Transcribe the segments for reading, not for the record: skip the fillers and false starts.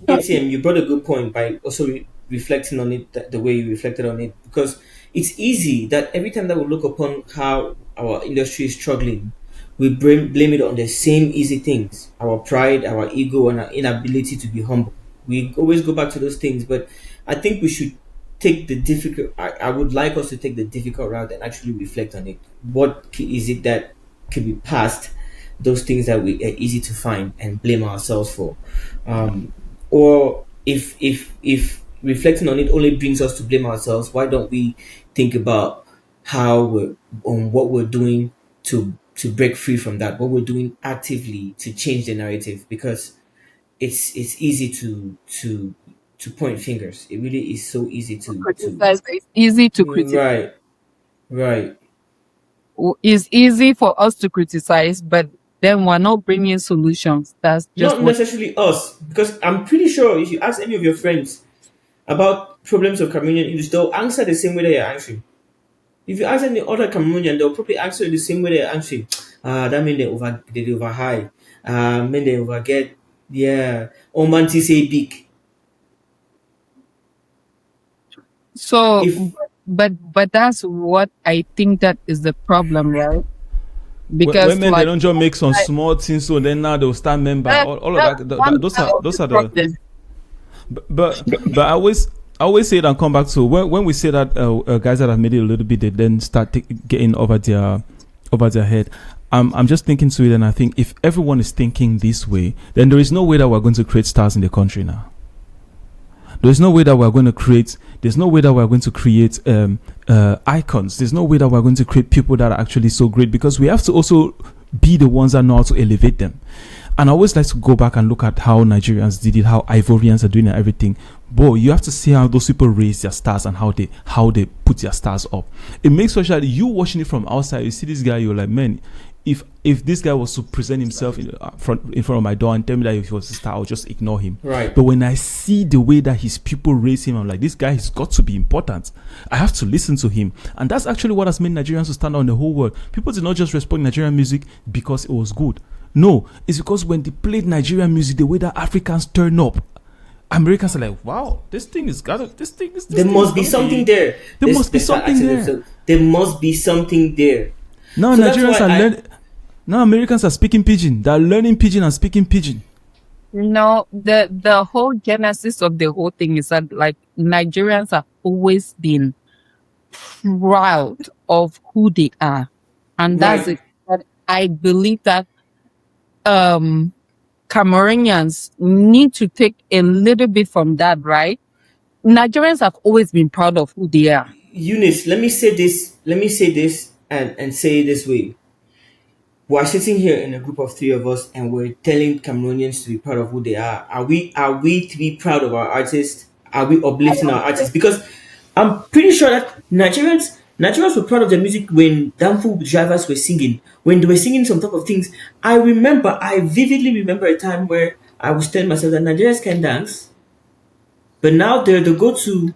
ATM, you brought a good point by also reflecting on it the way you reflected on it, because it's easy that every time that we look upon how our industry is struggling, we blame it on the same easy things: our pride, our ego, and our inability to be humble. We always go back to those things, but I think we should take the difficult. I would like us to take the difficult route and actually reflect on it. What is it that could be past those things that we are easy to find and blame ourselves for? Or if reflecting on it only brings us to blame ourselves, why don't we think about how we're on what we're doing to break free from that, what we're doing actively to change the narrative? Because it's easy to point fingers. It really is so easy to Criticize. It's easy to criticize. right, right. It's easy for us to criticize, but then we're not bringing solutions. That's just Not what. necessarily us, because I'm pretty sure if you ask any of your friends about problems of Cameroonian English, they'll answer the same way that you're answering. If you ask any other Cameroonian, they'll probably answer it the same way they're answering. That mean they over high. Mean they over get, yeah. Omanti say big. So, If but that's what I think that is the problem, right? Because Women they like don't just make some small things, so then now they'll start member. All of that's that. one Those part are of the the. problem. But I always say it and come back to when we say that guys that have made it a little bit, they then start getting over their head. I'm just thinking to it, and I think if everyone is thinking this way, then there is no way that we're going to create stars in the country now. There's no way that we're going to create. There's no way that we're going to create icons. There's no way that we're going to create people that are actually so great, because we have to also be the ones that know how to elevate them. And I always like to go back and look at how Nigerians did it, how Ivorians are doing and everything. Boy, you have to see how those people raise their stars and how they put their stars up. It makes sure that you watching it from outside, you see this guy, you're like, man, if this guy was to present himself in front of my door and tell me that if he was a star, I'll just ignore him. right, But when I see the way that his people raise him, I'm like, this guy has got to be important. I have to listen to him. And that's actually what has made Nigerians to stand out in the whole world. People did not just respect Nigerian music because it was good. No, it's because when they played Nigerian music, the way that Africans turn up, Americans are like, wow, this thing is got this thing is. there must be something there. There must be something there. So there must be something there. Now So that's Nigerians why are learning. Now Americans are speaking pidgin. They're learning pidgin and speaking pidgin. No, the whole genesis of the whole thing is that like Nigerians have always been proud of who they are, and that's Right. it. But I believe that Cameroonians need to take a little bit from that, right? Nigerians have always been proud of who they are. Eunice, let me say this. Let me say this and say it this way. We're sitting here in a group of three of us, and we're telling Cameroonians to be proud of who they are. Are we to be proud of our artists? Are we uplifting our artists? Because I'm pretty sure that Nigerians were proud of their music when Danfo drivers were singing. When they were singing some type of things. I vividly remember a time where I was telling myself that Nigerians can dance, but now they're the go-to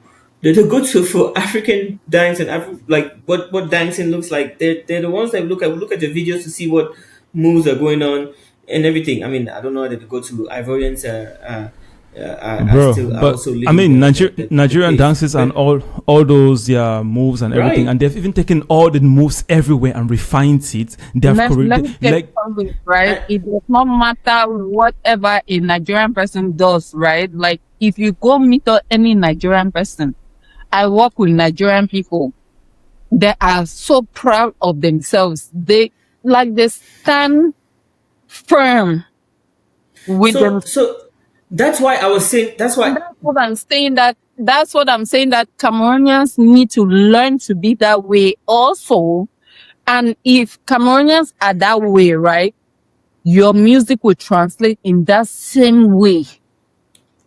for African dance and like what dancing looks like. They're the ones that look at the videos to see what moves are going on and everything. I mean, I don't know whether the go-to Ivorians are Bro, still are but also I leading mean the Nigerian pace. dances and But all those moves and everything, right, and they've even taken all the moves everywhere and refined it. They have Let me tell you like something, right? and It does not matter whatever a Nigerian person does, right? Like if you go meet any Nigerian person, I work with Nigerian people. They are so proud of themselves. They stand firm with them. so that's why I was saying that's And why that's what I'm saying that Cameroonians need to learn to be that way also. And if Cameroonians are that way, right, your music will translate in that same way.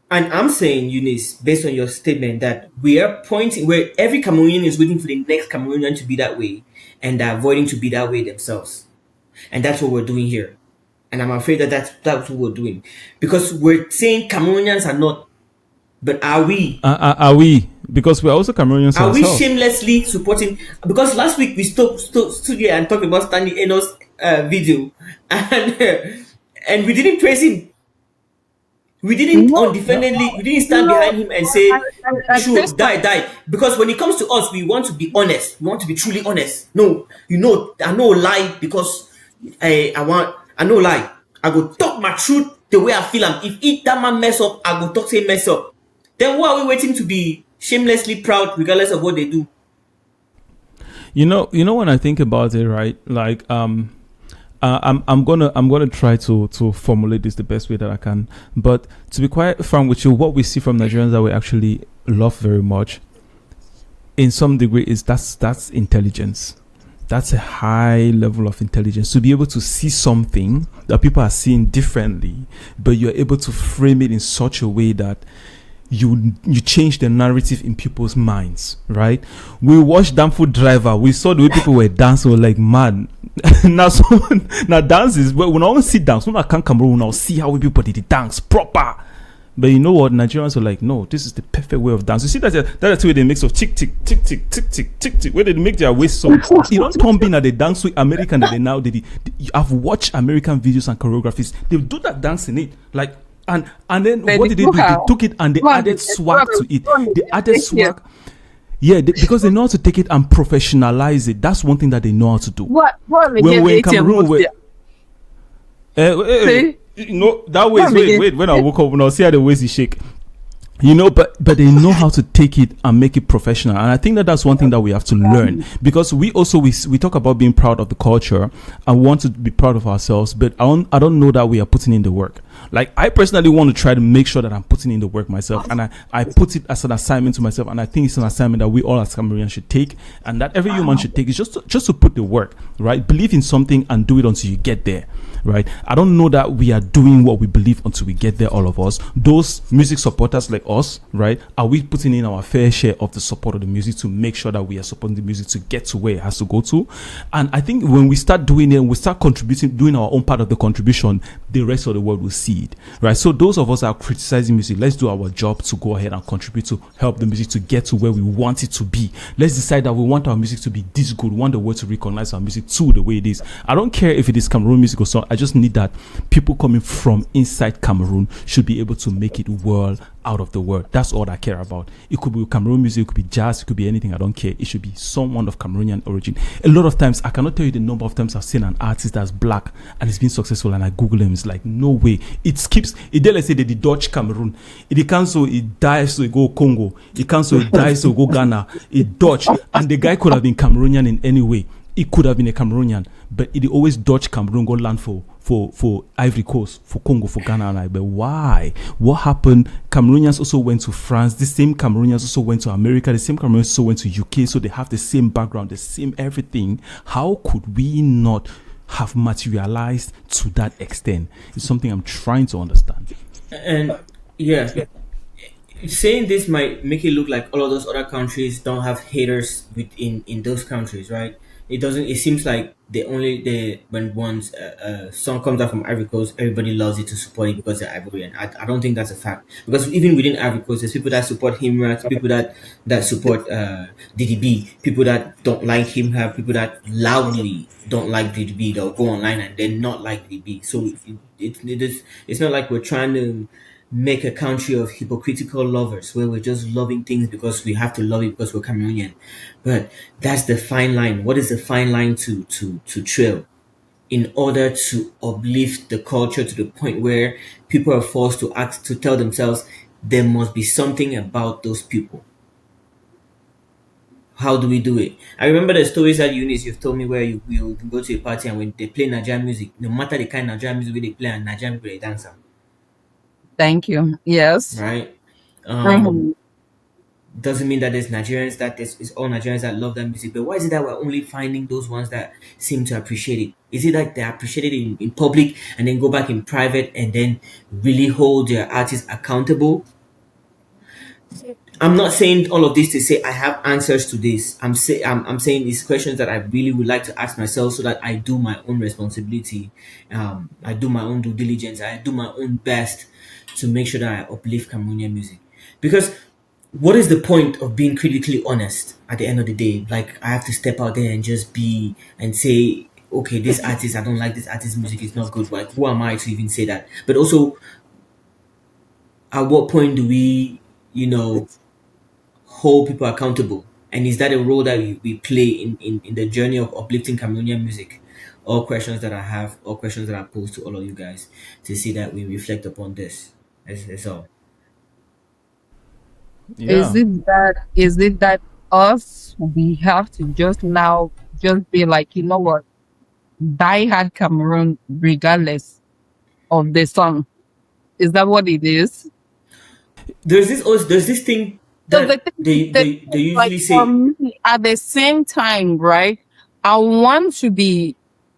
And I'm saying, Eunice, based on your statement, that we are pointing where every Cameroonian is waiting for the next Cameroonian to be that way, and they're avoiding to be that way themselves. And that's what we're doing here. And I'm afraid that that's what we're doing, because we're saying Cameroonians are not But are we? Are we? Because we're also Cameroonians Are we ourselves. shamelessly supporting? Because last week we stood here and talked about Stanley Enos' video, and and we didn't praise him. We didn't No, undefendedly. We didn't stand no, behind him and I, say, I "Sure, praise die, die." Because when it comes to us, we want to be honest. We want to be truly honest. No, I know lie because I know lie. I go talk my truth the way I feel. Am if that man mess up, I go talk say mess up. Then why are we waiting to be shamelessly proud regardless of what they do? You know when I think about it, right? Like I'm gonna try to formulate this the best way that I can. But to be quite frank with you, what we see from Nigerians that we actually love very much, in some degree, is that's intelligence. That's a high level of intelligence to be able to see something that people are seeing differently, but you're able to frame it in such a way that you change the narrative in people's minds, right? We watched Damful Driver. We saw the way people were dancing. We were like, man, now so now dance is when I see dance. When I can't Cameroon, I'll see how people did the dance proper. But you know what? Nigerians are like, no, this is the perfect way of dance. You see that's the way they mix of tick tick tick tick tick tick tick tick, where they make their waist so you don't come in at the dance with American that they now I've watched American videos and choreographies. They do that dance in it. Like and then but what they did they do do? They how? took it and they Go on, added swag to it. They added yeah. swag. Yeah, because they know how to take it and professionalize it. That's one thing that they know how to do. What When again? we're in ATM Cameroon, was we there. you See? know that way is What again? wait when I woke up when I see how the waist is shake. But they know how to take it and make it professional, and I think that that's one thing that we have to learn, because we talk about being proud of the culture and want to be proud of ourselves, but I don't know that we are putting in the work. Like, I personally want to try to make sure that I'm putting in the work myself, and I put it as an assignment to myself, and I think it's an assignment that we all as Cameroonians should take, and that every human should take, is just to put the work, right? Believe in something and do it until you get there, right? I don't know that we are doing what we believe until we get there, all of us. Those music supporters like us, right? Are we putting in our fair share of the support of the music to make sure that we are supporting the music to get to where it has to go to? And I think when we start doing it, we start contributing, doing our own part of the contribution, the rest of the world will see it, right? So those of us that are criticizing music, let's do our job to go ahead and contribute to help the music to get to where we want it to be. Let's decide that we want our music to be this good. We want the world to recognize our music too the way it is. I don't care if it is Cameroon music or so. I just need that people coming from inside Cameroon should be able to make it world out of the world. That's all I care about. It could be Cameroon music, it could be jazz, it could be anything. I don't care. It should be someone of Cameroonian origin. A lot of times, I cannot tell you the number of times I've seen an artist that's black and it's been successful, and I Google him. It's like, no way. It skips. It did, let's say, the Dutch Cameroon. It cancel, it dies, so it go Congo. It cancel, it dies, so it go Ghana. It Dutch. And the guy could have been Cameroonian in any way. It could have been a Cameroonian, but it always Dutch Cameroon go land for Ivory Coast, for Congo, for Ghana. And but why? What happened? Cameroonians also went to France. The same Cameroonians also went to America. The same Cameroonians also went to UK. So they have the same background, the same everything. How could we not have materialized to that extent? It's something I'm trying to understand. And yeah, saying this might make it look like all of those other countries don't have haters within in those countries, right? It doesn't. It seems like the when once a song comes out from Ivory Coast, everybody loves it to support it because they're Ivorian. I don't think that's a fact, because even within Ivory Coast, there's people that support him rap, people that support DDB, people that don't like him rap, people that loudly don't like DDB. They'll go online and then not like DDB. So it's not like we're trying to make a country of hypocritical lovers where we're just loving things because we have to love it because we're Cameroonian. But that's the fine line. What is the fine line to trail in order to uplift the culture to the point where people are forced to act to tell themselves there must be something about those people? How do we do it? I remember the stories that Eunice you've told me where you go to a party and when they play Nigerian music, no matter the kind of Nigerian music they play, and Nigerian people they dance, Thank you. Yes. right? Mhm. Doesn't mean that there's Nigerians that it's all Nigerians that love that music. But why is it that we're only finding those ones that seem to appreciate it? Is it like they appreciate it in public and then go back in private and then really hold their artists accountable? I'm not saying all of this to say I have answers to this. I'm saying these questions that I really would like to ask myself so that I do my own responsibility. I do my own due diligence. I do my own best to make sure that I uplift Cameroonian music. Because what is the point of being critically honest at the end of the day? Like, I have to step out there and just be and say, okay, this artist, I don't like this artist's music, it's not good. Like, who am I to even say that? But also, at what point do we, hold people accountable? And is that a role that we play in the journey of uplifting Cameroonian music? All questions that I have, all questions that I pose to all of you guys to see that we reflect upon this. That's all. Yeah. Is it that us we have to just now just be like, you know what, die hard Cameroon regardless of the song? Is that what it is? There's this thing So the that thing, they like usually for say. me, at the same time, right? I want to be,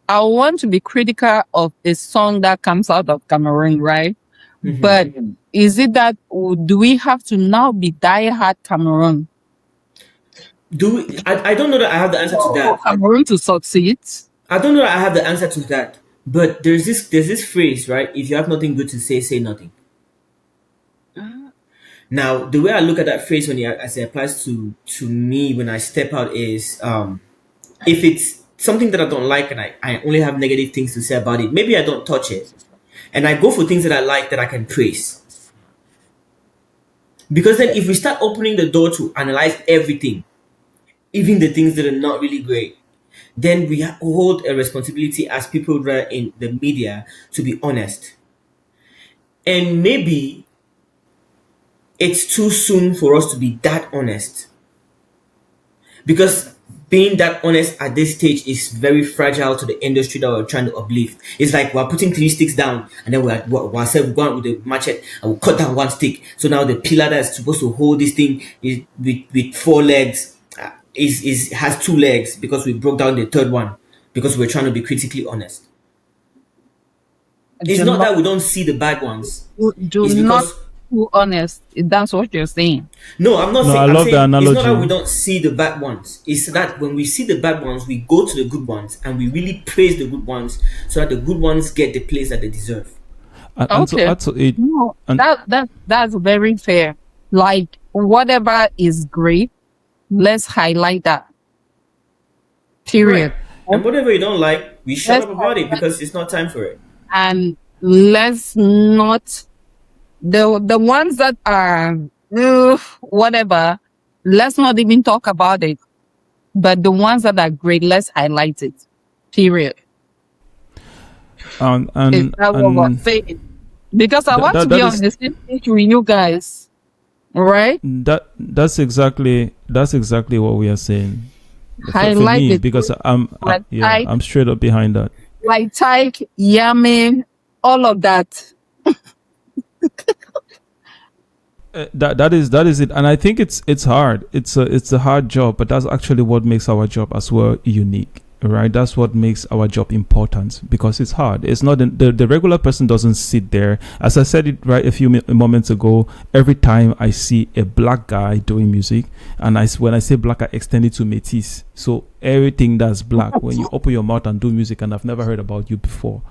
I want to be critical of a song that comes out of Cameroon, right? Mhm. But is it that do we have to now be diehard Cameroon I don't know that I have the answer to for that. Cameroon to succeed? I don't know that I have the answer to that. But there's this phrase, right? If you have nothing good to say nothing. Now, the way I look at that phrase as it applies to me when I step out is, if it's something that I don't like and I only have negative things to say about it, maybe I don't touch it. And I go for things that I like that I can praise. Because then if we start opening the door to analyze everything, even the things that are not really great, then we hold a responsibility as people that are in the media to be honest. And maybe it's too soon for us to be that honest. Because being that honest at this stage is very fragile to the industry that we're trying to uplift. It's like we're putting 3 sticks down and then we're going with the machete and we'll cut down 1 stick. So now the pillar that's supposed to hold this thing is with 4 legs has 2 legs because we broke down the third one because we're trying to be critically honest. It's Do not that not, we don't see the bad ones. do It's not because too honest. That's what you're saying. no, I'm not No, saying. I I'm love the saying it's not that we analogy. don't see the bad ones. It's that when we see the bad ones, we go to the good ones and we really praise the good ones, so that the good ones get the place that they deserve. And to Okay. add to it, No, and that's very fair. Like whatever is great, let's highlight that. Right. Period. And whatever you don't like, we shut Let's up about it highlight, because it's not time for it. and let's not the ones that are whatever. Let's not even talk about it. But the ones that are great, let's highlight it. Period. and Is and that what we're and saying? Because I want to be that on is the same page with you guys, right? that's exactly what we are saying. For Highlight me, it. because Like yeah, I'm straight up behind that. like Tyke, Yamin, all of that. That is it, and I think it's hard. It's a hard job, but that's actually what makes our job as well unique, right? That's what makes our job important because it's hard. It's not the regular person doesn't sit there. As I said it right a few moments ago. Every time I see a black guy doing music, and when I say black, I extend it to métis. So everything that's black. When you open your mouth and do music, and I've never heard about you before,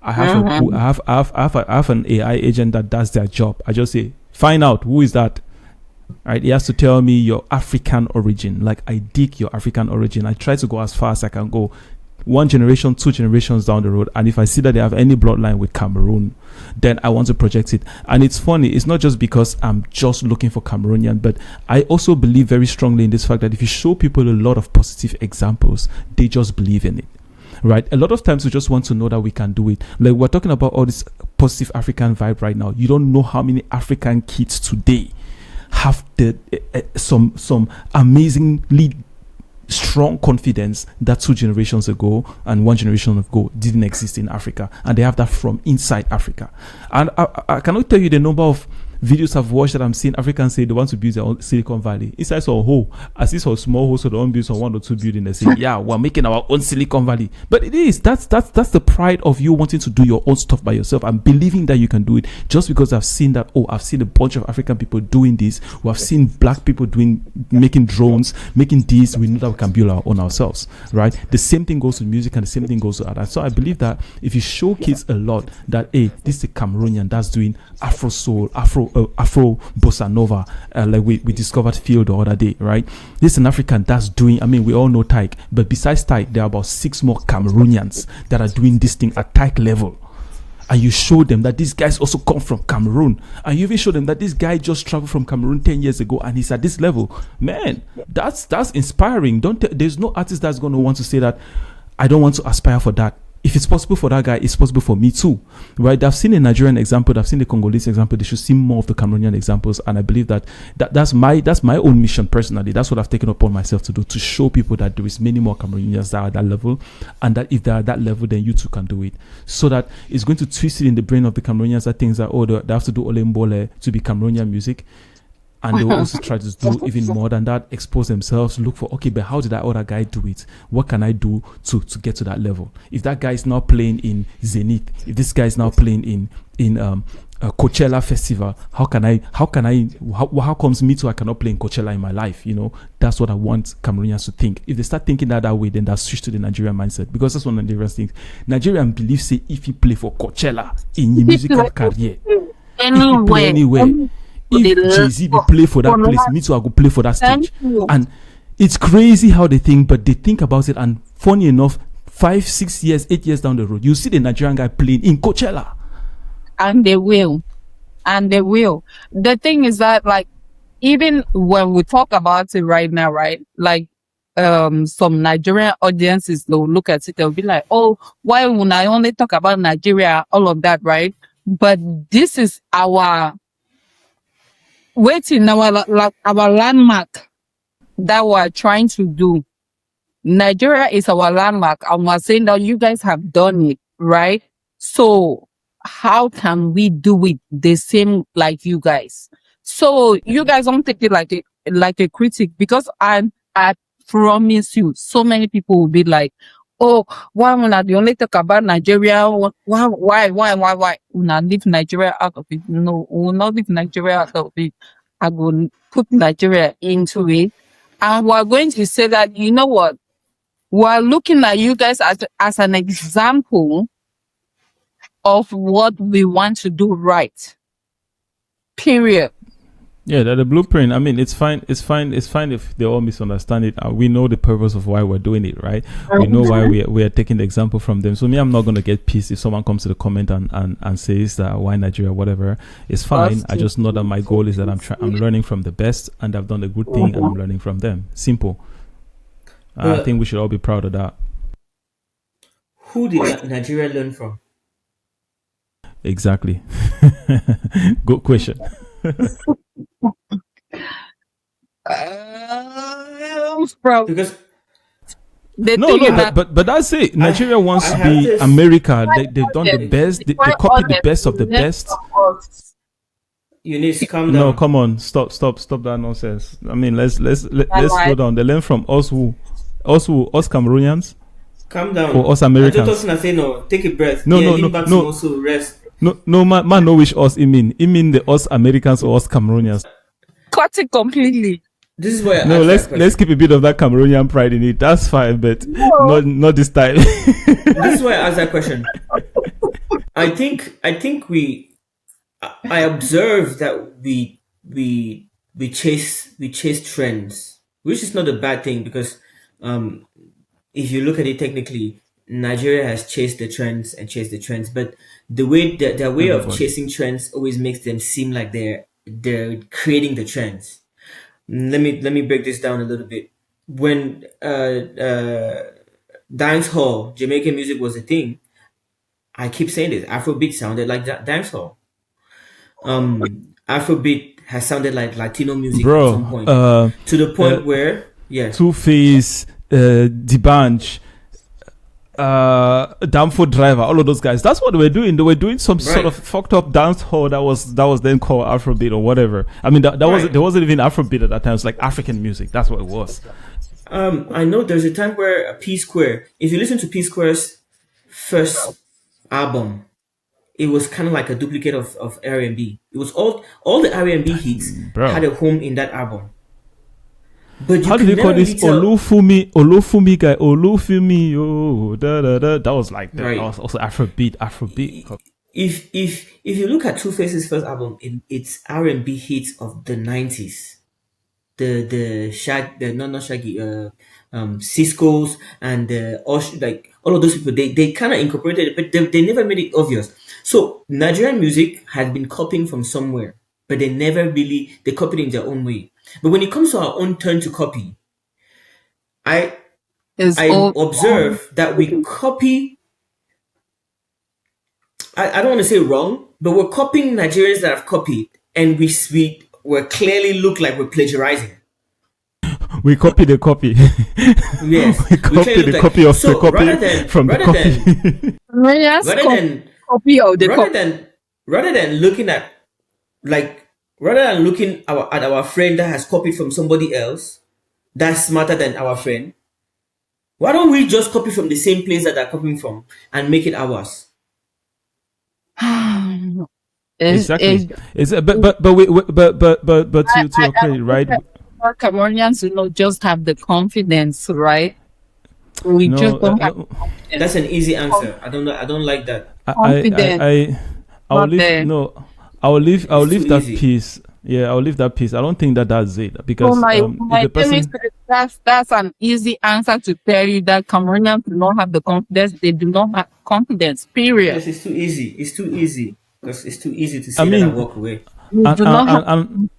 I have I have an AI agent that does their job. I just say, find out who is that. Right? He has to tell me your African origin. Like, I dig your African origin. I try to go as far as I can go. 1 generation, 2 generations down the road, and if I see that they have any bloodline with Cameroon, then I want to project it. And it's funny, it's not just because I'm just looking for Cameroonian, but I also believe very strongly in this fact that if you show people a lot of positive examples, they just believe in it. Right, a lot of times we just want to know that we can do it. Like, we're talking about all this positive African vibe right now. You don't know how many African kids today have some amazingly strong confidence that 2 generations ago and 1 generation ago didn't exist in Africa, and they have that from inside Africa. And I cannot tell you the number of videos I've watched that I'm seeing Africans say they want to build their own Silicon Valley. Inside some hole, as this or small hole, so they don't build some 1 or 2 buildings. They say, yeah, we're making our own Silicon Valley. But it is that's the pride of you wanting to do your own stuff by yourself and believing that you can do it. Just because I've seen that, I've seen a bunch of African people doing this. We have seen black people making drones, making this. We know that we can build our own ourselves, right? The same thing goes to music, and the same thing goes to art. And so I believe that if you show kids a lot that, hey, this is a Cameroonian that's doing Afro soul, Afro Afro bossa nova, like we discovered Phil the other day, right? This is an African that's doing. I mean, we all know Tyke, but besides Tyke, there are about 6 more Cameroonians that are doing this thing at Tyke level. And you show them that these guys also come from Cameroon, and you even show them that this guy just traveled from Cameroon 10 years ago and he's at this level. Man, that's inspiring. There's no artist that's going to want to say that I don't want to aspire for that. If it's possible for that guy, it's possible for me too, right? I've seen a Nigerian example, I've seen the Congolese example. They should see more of the Cameroonian examples, and I believe that's my own mission personally. That's what I've taken upon myself to do, to show people that there is many more Cameroonians that are at that level, and that if they're at that level, then you too can do it. So that it's going to twist it in the brain of the Cameroonians that things that they have to do Olembole to be Cameroonian music. And they will also try to do even more than that, expose themselves, look for, okay, but how did that other guy do it? What can I do to get to that level? If that guy is now playing in Zenith, if this guy is now playing in a Coachella festival, how comes me too I cannot play in Coachella in my life? You know, that's what I want Cameroonians to think. If they start thinking that way, then they'll switch to the Nigerian mindset, because that's one of the Nigerian things. Nigerian believe, say, if you play for Coachella in your musical career, anywhere. If Jay-Z be play for that place, me too, I go play for that stage. And it's crazy how they think, but they think about it. And funny enough, 5, 6 years, 8 years down the road, you see the Nigerian guy playing in Coachella. And they will. The thing is that, like, even when we talk about it right now, right? Like, some Nigerian audiences, they'll look at it, they'll be like, oh, why would I only talk about Nigeria, all of that, right? But this is our landmark that we're trying to do. Nigeria is our landmark, and we're saying that you guys have done it, right? So how can we do it the same like you guys? So you guys don't take it like a critic, because I promise you, so many people will be like, oh, why will they only talk about Nigeria? Why? We'll not leave Nigeria out of it. No, we will not leave Nigeria out of it. I will put Nigeria into it. And we're going to say that, you know what? We're looking at you guys as an example of what we want to do right. Period. Yeah, that the blueprint. I mean, it's fine if they all misunderstand it. We know the purpose of why we're doing it, right? We know why we are taking the example from them. So me, I'm not gonna get pissed if someone comes to the comment and says that why Nigeria, whatever. It's fine. I just know that my goal is that I'm learning from the best, and I've done a good thing, and I'm learning from them. Simple. I think we should all be proud of that. Who did Nigeria learn from? Exactly. Good question. Because but that's it. Nigeria wants to be America. They've done the best. They copied the best of the best. Eunice, calm down. No, come on, stop that nonsense. I mean, let's go down. They learn from us. Us Cameroonians. Calm down. Or us Americans. I say no. Take a breath. No. Also rest. No, man, no wish us. It mean the us Americans or us Cameroonians. Cut it completely. This is why. Let's keep a bit of that Cameroonian pride in it. That's fine, but not this time. This is why I asked that question. I think I observed that we chase trends, which is not a bad thing, because if you look at it technically, Nigeria has chased the trends, but their way of chasing trends always makes them seem like they're creating the trends. Let me break this down a little bit. When dancehall, Jamaican music was a thing, I keep saying this, Afrobeat sounded like dancehall. Afrobeat has sounded like Latino music at some point, to the point where Two-Face, D'banj, Damfo Driver, all of those guys. That's what they were doing. They were doing some sort of fucked up dance hall that was then called Afrobeat or whatever. I mean, there wasn't even Afrobeat at that time. It was like African music. That's what it was. I know there's a time where P Square, if you listen to P Square's first album, it was kind of like a duplicate of R&B. It was all the R&B hits had a home in that album. But how do they call this? Olufumi guy. Olufumi. Oh, da. That was like that. That was also Afrobeat. if you look at Two Face's first album, it's R&B hits of the 90s. The not Shaggy, Cisco's and like all of those people, they kind of incorporated it, but they never made it obvious. So Nigerian music had been copying from somewhere, but they copied in their own way. But when it comes to our own turn to copy, I It's I all observe that we copy. I don't want to say wrong, but we're copying Nigerians that have copied, and we clearly look like we're plagiarizing. We copy the copy. Yes, We copy the copy of the copy from the copy. Maria's rather than copy of the rather copy. than rather than looking at like rather than looking at our friend that has copied from somebody else that's smarter than our friend, why don't we just copy from the same place that they're copying from and make it ours? Exactly. But to your credit, right? Cameroonians do not just have the confidence, right? We No, just don't have no. confidence. That's an easy answer. I don't like that. Confidence. I'll Not leave. there. No, I'll leave too that easy. piece. Yeah, I'll leave that piece. I don't think that's it So because my if the person, that's an easy answer to tell you that Cameroonians do not have the confidence. They do not have confidence. Period. Because it's too easy. It's too easy. Because it's too easy to say I that mean, and walk away. You and, do not have. and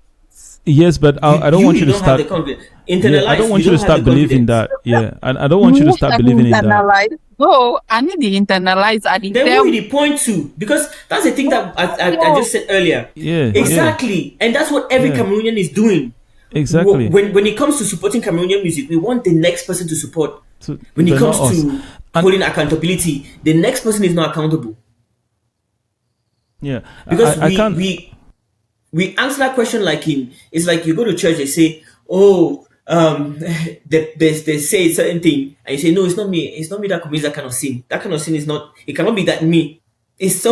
yes, but I don't want you to don't have start. the confidence. Yeah, Internalize. I don't want you to don't have start the believing confidence. that. Yeah, and I don't want you to start believing in that. Internalize. No, I need the internalize. I need Then tell who will he point to? Because that's the thing that I just said earlier. Yeah, Exactly. And that's what every Yeah. Cameroonian is doing. exactly. When it comes to supporting Cameroonian music, we want the next person to support. So, When it but comes not us. to holding accountability, the next person is not accountable. Yeah, Because I can't. we answer that question like it's like you go to church, they say, oh, they say a certain thing, and you say, no, it's not me that commits that kind of sin. That kind of sin is not, it cannot be that me. It's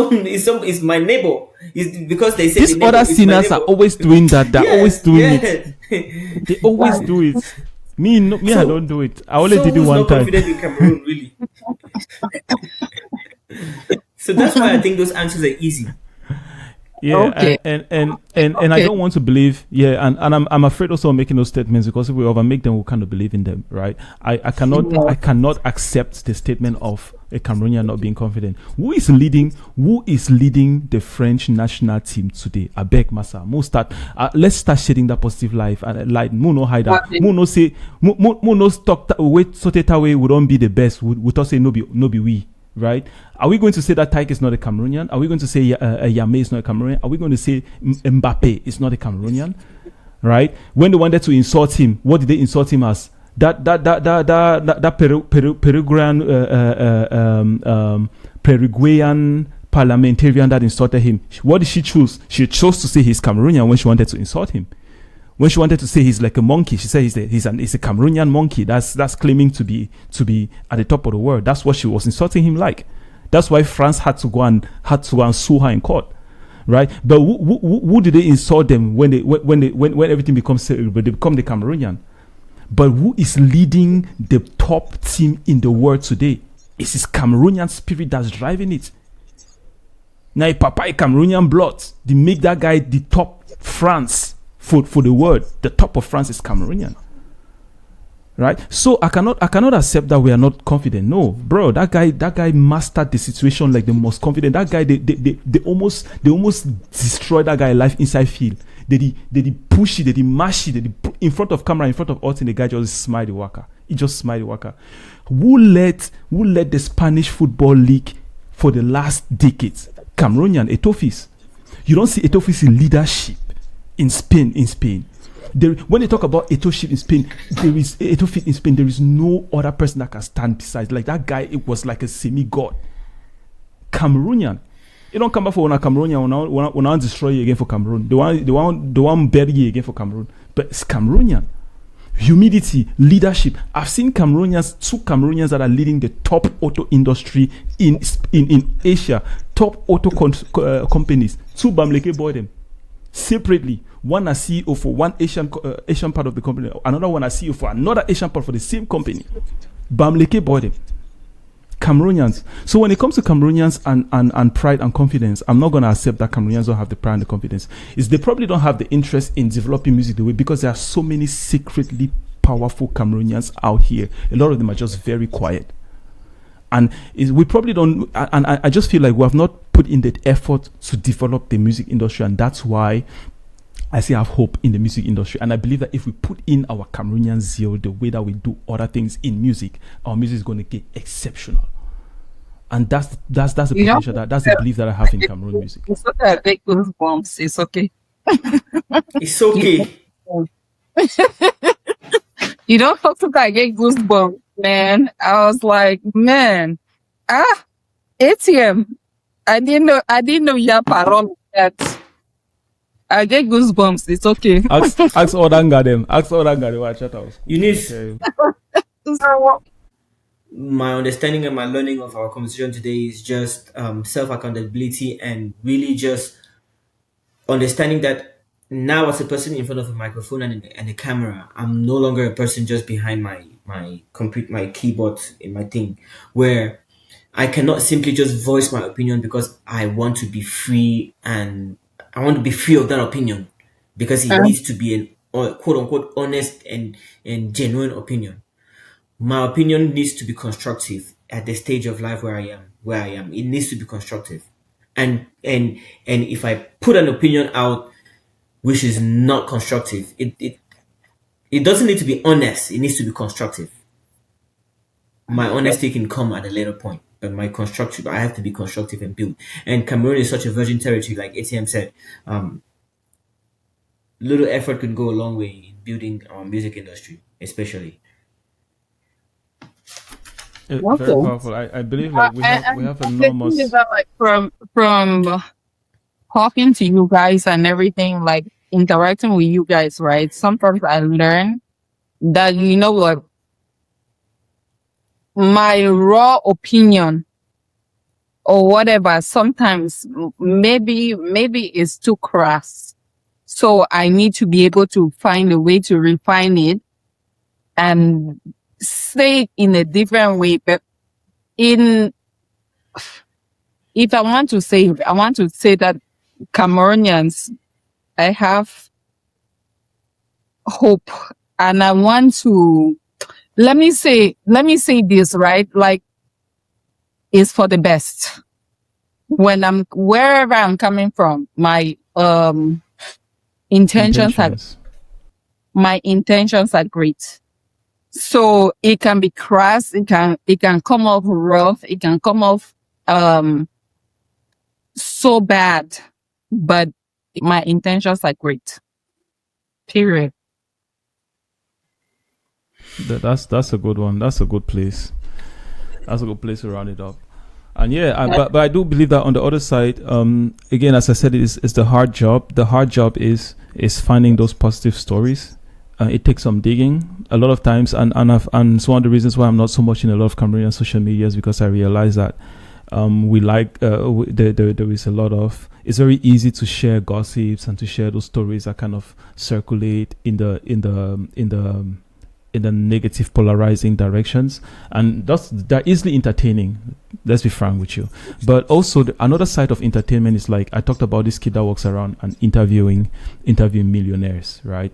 my neighbor. It's because they say These the neighbor other is my sinners are neighbor. always doing that. They're always doing it. it. They always do it. Me, no, me, I So- don't do it. I only So did it who's one not time. confident in Cameroon, really? So that's why I think those answers are easy. Yeah, Okay. and I Okay. don't want to believe. Yeah, and I'm afraid also of making those statements because if we over make them, we kind of believe in them, right? I cannot accept the statement of a Cameroonian not being confident. Who is leading the French national team today? I beg, Massa. Let's start shedding that positive life and light. Mo no hide that. Mo no say. Mo no talk. Wait, so that way we don't be the best. We don't say no be we. Right? Are we going to say that Taik is not a Cameroonian? Are we going to say Yame is not a Cameroonian? Are we going to say Mbappe is not a Cameroonian? Right? When they wanted to insult him, what did they insult him as? That Paraguayan parliamentarian that insulted him. What did she choose? She chose to say he's Cameroonian when she wanted to insult him. When she wanted to say he's like a monkey, she said he's a Cameroonian monkey. That's claiming to be at the top of the world. That's what she was insulting him like. That's why France had to go and sue her in court, right? But who did they insult them when everything becomes they become the Cameroonian? But who is leading the top team in the world today? It's his Cameroonian spirit that's driving it. Now, Papa Cameroonian blood, they make that guy the top France. For the world, the top of France is Cameroonian, right? So I cannot accept that we are not confident. No, bro, that guy mastered the situation like the most confident. That guy, they almost destroyed that guy life inside field. They push it, they mash it, they in front of camera, in front of us, and the guy just smile the waka. He just smile the waka. Who let the Spanish football league for the last decades? Cameroonian, Etofis. You don't see Etofis in leadership. In Spain, when they talk about Eto'o in Spain, there is no other person that can stand beside. Like that guy, it was like a semi-god. Cameroonian. You don't come back for one Cameroonian, when I destroy you again for Cameroon. The one bury you again for Cameroon. But it's Cameroonian. Humility, leadership. I've seen two Cameroonians that are leading the top auto industry in Asia. Top auto companies. Two Bamleke boy them. Separately, one as CEO for one Asian part of the company, another one as CEO for another Asian part for the same company. Bamleke bought them. Cameroonians. So when it comes to Cameroonians and pride and confidence, I'm not gonna accept that Cameroonians don't have the pride and the confidence. Is they probably don't have the interest in developing music the way, because there are so many secretly powerful Cameroonians out here. A lot of them are just very quiet. And we probably don't, and I just feel like we have not put in the effort to develop the music industry, and that's why I still have hope in the music industry. And I believe that if we put in our Cameroonian zeal the way that we do other things in music, our music is going to get exceptional. And that's the potential, that's the belief that I have in Cameroon music. It's okay. I get goosebumps. It's okay. It's okay. You don't talk to I get goosebumps, man. I was like, man, ATM. I didn't know you had parole that. I get goosebumps. It's okay. Ask Odanga them. Ask Odanga them. Watch out. Eunice, Okay. my understanding and my learning of our conversation today is just self-accountability, and really just understanding that now, as a person in front of a microphone and a camera, I'm no longer a person just behind my keyboard in my thing, where I cannot simply just voice my opinion because I want to be free, and I want to be free of that opinion, because it needs to be an quote unquote honest and genuine opinion. My opinion needs to be constructive at the stage of life where I am. It needs to be constructive. And if I put an opinion out which is not constructive, it doesn't need to be honest, it needs to be constructive. My honesty can come at a later point, but I have to be constructive and build. And Cameroon is such a virgin territory, like ATM said. Little effort can go a long way in building our music industry, especially. Very powerful. I believe like we have enormous. Like from talking to you guys and everything, like interacting with you guys, right? Sometimes I learn that, you know what, my raw opinion or whatever sometimes maybe it's too crass. So I need to be able to find a way to refine it and say it in a different way. But if I want to say that Cameroonians, I have hope, and I want to, let me say this, right? Like, it's for the best. Wherever I'm coming from, my intentions are great. So it can be crass, it can come off rough, it can come off so bad, but my intentions are great. Period. That's a good one. That's a good place. That's a good place to round it up. And but I do believe that on the other side, again, as I said, it's the hard job. The hard job is finding those positive stories. It takes some digging a lot of times, and it's one of the reasons why I'm not so much in a lot of Cameroonian social media, is because I realize that there is a lot of, it's very easy to share gossips and to share those stories that kind of circulate in the negative, polarizing directions, and they're easily entertaining. Let's be frank with you. But also another side of entertainment is, like, I talked about this kid that walks around and interviewing millionaires, right?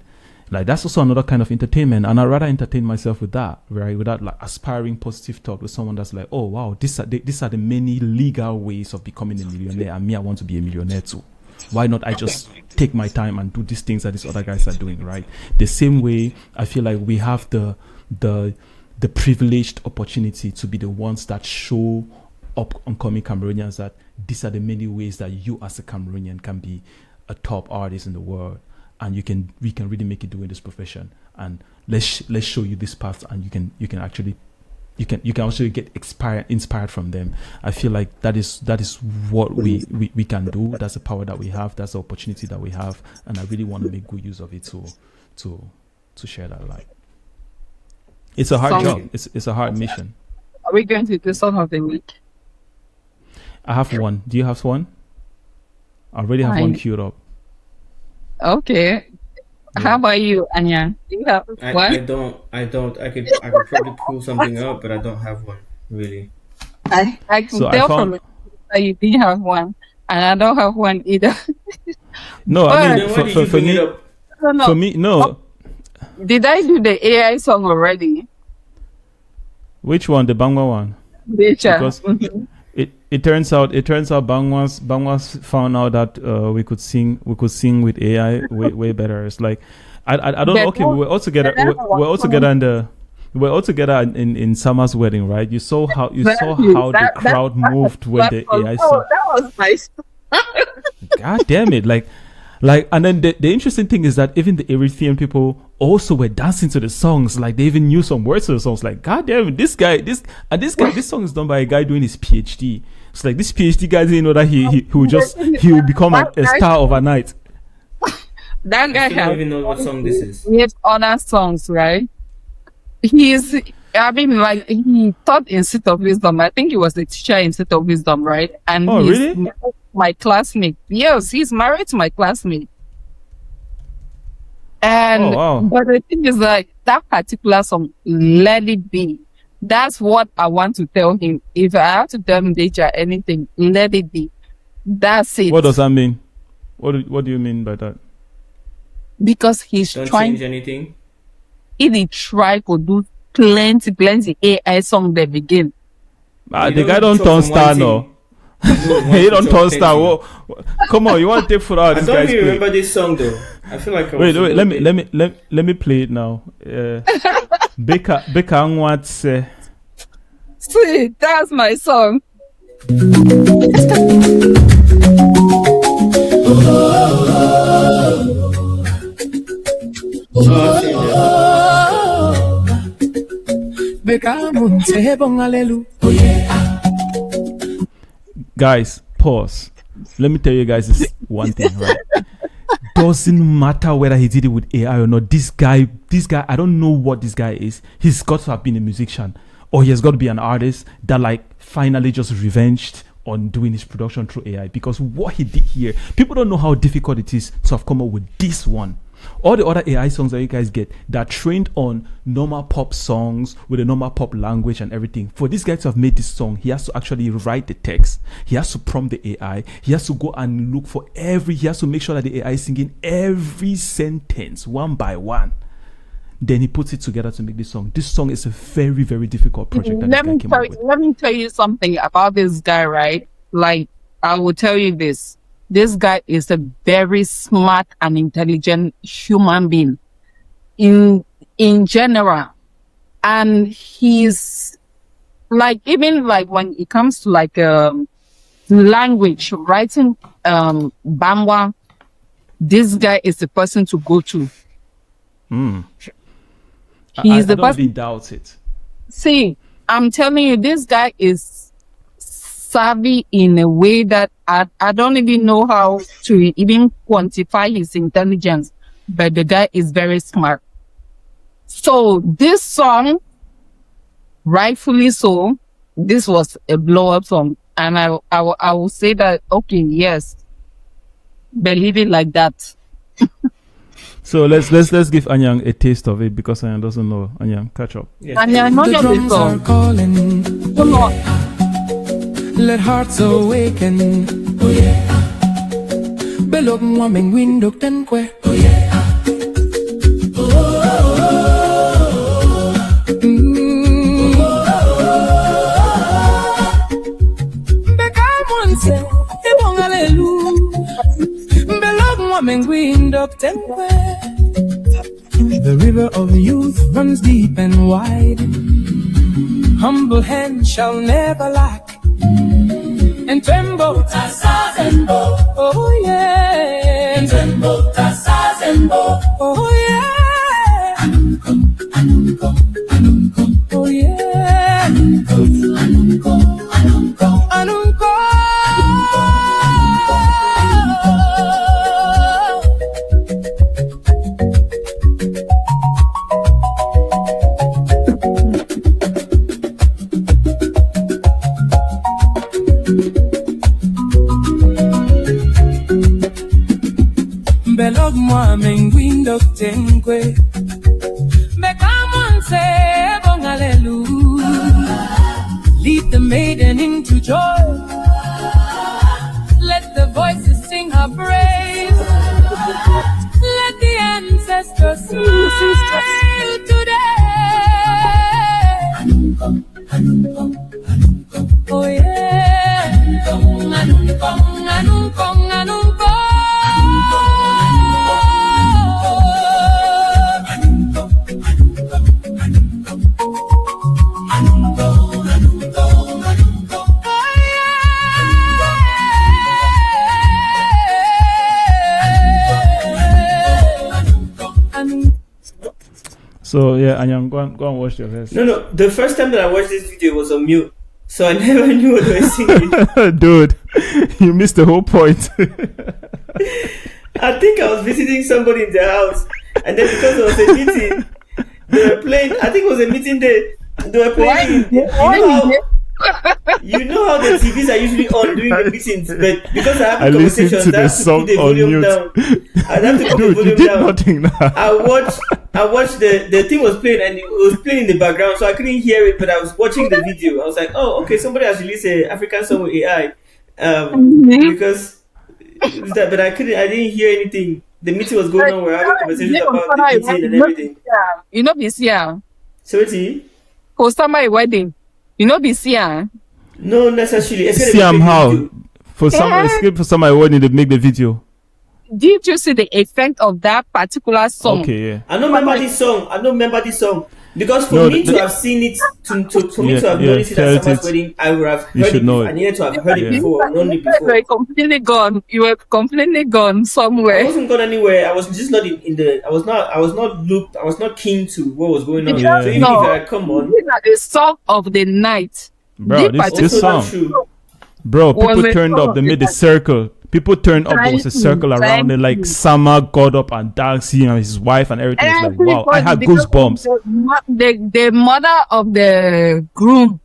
Like, that's also another kind of entertainment, and I'd rather entertain myself with that, right? Without like aspiring positive talk with someone that's like, oh wow, these are the many legal ways of becoming a millionaire, and me, I want to be a millionaire too. Why not I just take my time and do these things that these other guys are doing, right? The same way I feel like we have the privileged opportunity to be the ones that show up upcoming Cameroonians that these are the many ways that you as a Cameroonian can be a top artist in the world, and we can really make it doing this profession. And let's show you this path, and you can also get inspired from them. I feel like that is what we can do. That's the power that we have. That's the opportunity that we have, and I really want to make good use of it to share that light. It's a hard job. It's a hard mission. Are we going to do song of the week? I have one. Do you have one? I already have one queued up. Okay. Yeah. How about you, Anyang? Do you have one? I don't. I could probably pull something up, but I don't have one really. I can So I tell found from it that you didn't have one, and I don't have one either. no. But I Then mean, why did you bring it up? I don't know. for me, no. Did I do the AI song already? Which one? The Bangwa one? Nature. Because it turns out Bangwas found out that we could sing with AI way better. It's like I don't know. Okay, we were all together. We're all together in Summer's wedding, right? You saw how the crowd moved when the AI song. That was nice. God damn it! Like, and then the interesting thing is that even the Eritrean people also were dancing to the songs. Like, they even knew some words to the songs. Like, God damn it, this song is done by a guy doing his PhD. It's like this PhD guy didn't know that he will become a star overnight. That guy I don't even know what song this is. He has other songs, right? He taught in Seat of Wisdom. I think he was the teacher in Seat of Wisdom, right? And Oh, he's really? my classmate. Yes, he's married to my classmate. And Oh, wow. but the thing is, like, that particular song, Let It Be. That's what I want to tell him. If I have to tell him anything, let it be. That's it. What does that mean? What do you mean by that? Because he's Don't trying. change anything. He try to do plenty AI song they begin. The guy don't turn star no. He don't turn star. Whoa. Come on, you want to take foot out I this don't guy's even play. remember this song though. I feel like I Wait, was let me play it now. Beka Nwatse. See, that's my song. Guys, pause. Let me tell you guys this one thing, right? Doesn't matter whether he did it with AI or not. This guy, I don't know what this guy is. He's got to have been a musician, or he has got to be an artist that like finally just revenged on doing his production through AI. Because what he did here, people don't know how difficult it is to have come up with this one. All the other AI songs that you guys get, they're trained on normal pop songs with a normal pop language and everything. For this guy to have made this song, he has to actually write the text. He has to prompt the AI. He has to go and look for he has to make sure that the AI is singing every sentence one by one. Then he puts it together to make this song. This song is a very, very difficult project that Let this guy came up with. let me tell you something about this guy, right? Like, I will tell you this. This guy is a very smart and intelligent human being in general. And he's like, even like when it comes to like language, writing Bangwa, this guy is the person to go to. He's the I don't person. even doubt it. See, I'm telling you, this guy is savvy in a way that I don't even know how to even quantify his intelligence, but the guy is very smart. So this song, rightfully so, this was a blow-up song, and I will say that, okay, yes, believe it like that. So let's give Anyang a taste of it, because Anyang doesn't know. Anyang, catch up. Yes, And I know The this drums are song. calling, Come on. let hearts awaken. Oh yeah. Belog mwameng window tenkwe. Oh yeah. Beka monse, ebong hallelujah. Belog mwameng window tenkwe. The river of youth runs deep and wide. Humble hands shall never lack. And tremble, Tassazembo. Oh yeah. And tremble, Tassazembo. Oh yeah. Anunkom, anunkom, anunkom. Oh yeah. Anunkom, anunkom, anunkom. Anunkom. Belog mwameng window tenkwe. Beka monse bong hallelujah. Lead the maiden in sing to joy. Let the voices sing her praise. Let the ancestors smile today. Oh yeah. Anungkong, anungkong, anungkong. So yeah, Anyang, go and wash your face. No. The first time that I watched this video was on mute, so I never knew what they were singing. Dude, you missed the whole point. I think I was visiting somebody in their house, and then because it was a meeting, they were playing. I think it was a meeting day. They were playing. You know how the TVs are usually on during the meetings, but because I have conversations, I have to put the volume down. I have to put the volume down. Nothing now. I watched the thing was playing, and it was playing in the background, so I couldn't hear it, but I was watching the video. I was like, oh, okay, somebody has released an African song with AI, because that, but I didn't hear anything. The meeting was going on. We're having conversations about the meeting and everything. You know, this year. So it's For somebody wedding. You know, this year. No, necessarily. Siam how? For somebody wedding to make the video. Did you see the effect of that particular song? Okay, yeah. I don't remember this song. Because for me to have seen it, for me to have noticed it at someone's wedding, I would have heard it. I needed to have heard it before, known it before. You were completely gone. You were completely gone somewhere. I wasn't gone anywhere. I was just not in the. I was not keen to what was going on. Yeah. So even if I come on, the song of the night. Bro, this song. Bro, people turned up. They made the circle. People turned up. There was a circle around it. Like Sama got up and danced, he and his wife and everything. It's like, wow, I had goosebumps. The mother of the groom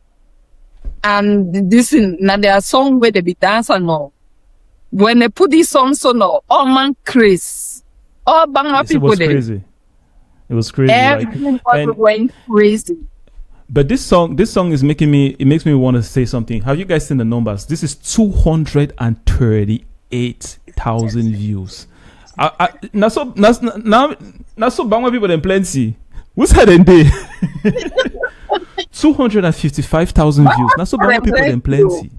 and this now their song where they be dancing now. When they put this song, so no, all man Chris, all Bangla people. It was crazy. It was crazy. Everybody went crazy. But this song is makes me want to say something. Have you guys seen the numbers? This is 238,000 views. Now so Bangla people in plenty. What's that in there? 255,000 views. Now so Bangla people in plenty.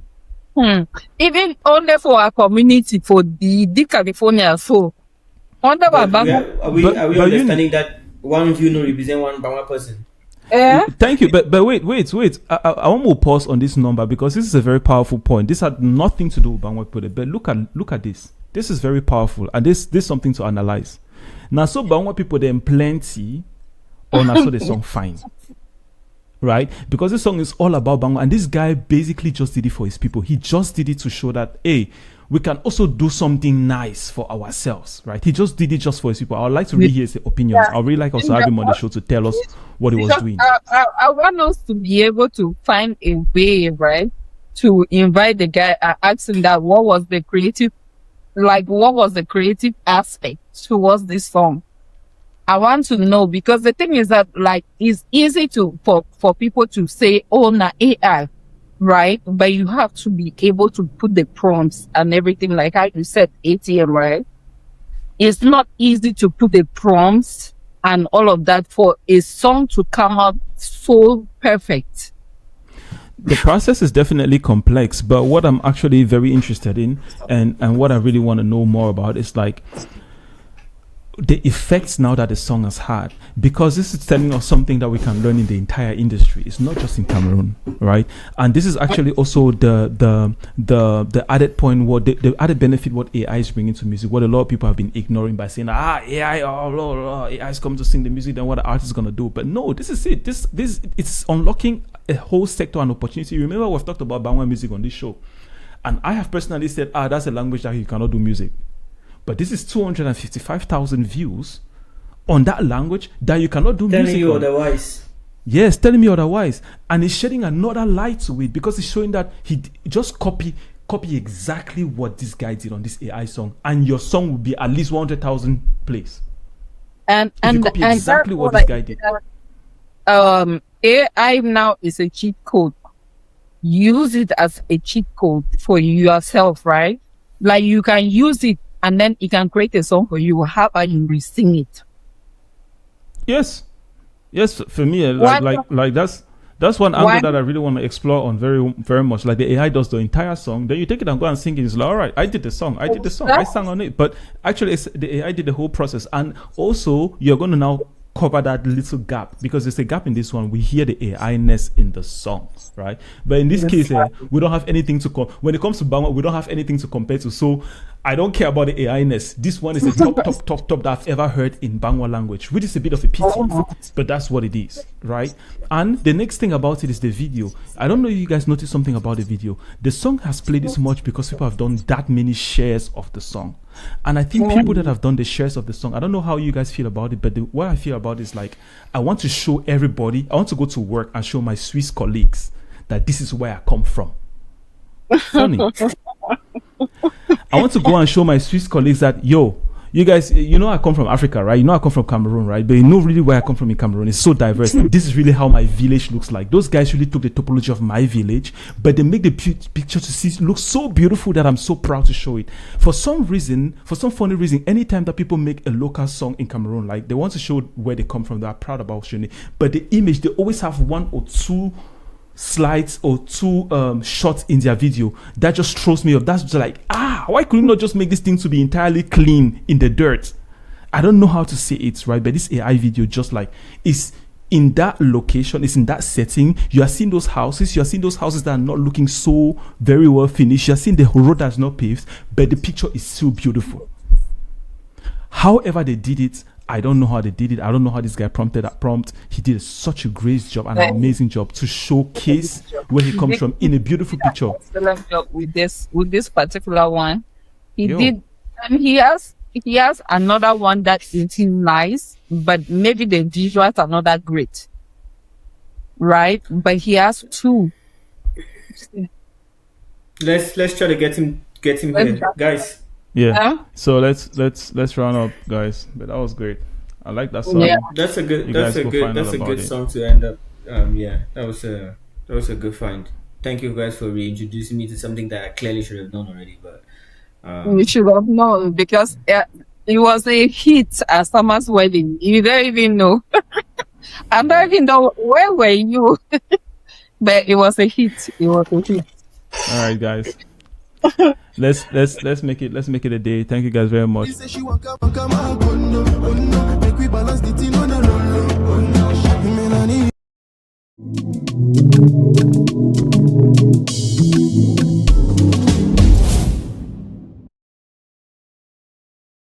Even only for our community, for the California, so under are we understanding that one view no represent one Bangla person? Thank you, but wait. I want to pause on this number because this is a very powerful point. This had nothing to do with Bangla people, but look at this. This is very powerful, and this is something to analyze. Now, so Bangla people they plenty, or now so the song fine, right? Because this song is all about Bangla, and this guy basically just did it for his people. He just did it to show that hey, we can also do something nice for ourselves, right? He just did it just for his people. I would like to really hear his opinions. I would really like also have him on the show to tell us what he was doing. I want us to be able to find a way, right, to invite the guy and ask him that what was the creative aspect towards this song. I want to know, because the thing is that like it's easy for people to say, oh, na AI. Right, but you have to be able to put the prompts and everything, like how you said, ATM, right? It's not easy to put the prompts and all of that for a song to come out so perfect. The process is definitely complex, but what I'm actually very interested in and what I really want to know more about is like the effects now that the song has had, because this is telling us something that we can learn in the entire industry. It's not just in Cameroon, right? And this is actually also the added point, what the added benefit what AI is bringing to music, what a lot of people have been ignoring by saying AI, AI is coming to sing the music, then what the artist is gonna do. But no, this is it. This it's unlocking a whole sector and opportunity. Remember, we've talked about Bangla music on this show, and I have personally said, that's a language that you cannot do music. But this is 255,000 views on that language that you cannot do music on. Telling you otherwise. Yes, telling me otherwise. And it's shedding another light to it because it's showing that he just copy exactly what this guy did on this AI song, and your song will be at least 100,000 plays. And you copy exactly what this guy did. AI now is a cheat code. use it as a cheat code for yourself, right? Like you can use it and then it can create a song for you. How about you re-sing it? Yes, yes. For me, Why? like that's one Why? angle that I really want to explore on very very much. Like the AI does the entire song, then you take it and go and sing it. It's like, all right, I did the song, I sang on it. But actually, the AI did the whole process, and also you're going to now cover that little gap because there's a gap in this one. We hear the AI ness in the song, right? But in this case, we don't have anything to when it comes to Bangla, we don't have anything to compare to. So I don't care about the AI ness. This one is the top that I've ever heard in Bangla language, which is a bit of a pity, but that's what it is, right? And the next thing about it is the video. I don't know if you guys noticed something about the video. The song has played this much because people have done that many shares of the song. And I think people that have done the shares of the song, I don't know how you guys feel about it, but what I feel about it is like, I want to show everybody, I want to go to work and show my Swiss colleagues that this is where I come from. Funny. I want to go and show my Swiss colleagues that, yo, you guys, you know I come from Africa, right? You know I come from Cameroon, right? But you know really where I come from in Cameroon. It's so diverse. This is really how my village looks like. Those guys really took the topology of my village, but they make the picture to see look so beautiful that I'm so proud to show it. For some reason, for some funny reason, anytime that people make a local song in Cameroon, like they want to show where they come from, they are proud about showing it. But the image, they always have one or two slides or two shots in their video that just throws me up. That's just like, why couldn't you not just make this thing to be entirely clean in the dirt? I don't know how to say it, right? But this AI video just like is in that location, it's in that setting. You are seeing those houses, that are not looking so very well finished. You are seeing the road that's not paved, but the picture is still beautiful. However they did it, I don't know how they did it. I don't know how this guy prompted that prompt. He did such a great job, an amazing job to showcase where he comes from in a beautiful picture. Excellent job with this particular one. He did, and he has another one that is nice, but maybe the visuals are not that great, right? But he has two. Let's try to get him here, guys. Yeah. So let's round up, guys. But that was great. I like that song. Yeah. That's a good song to end up. Yeah, that was a good find. Thank you guys for reintroducing me to something that I clearly should have known already. But You should have known because it was a hit at Summer's wedding. You don't even know. I don't even know where were you, but it was a hit. It was a hit. All right, guys. Let's make it a day. Thank you guys very much.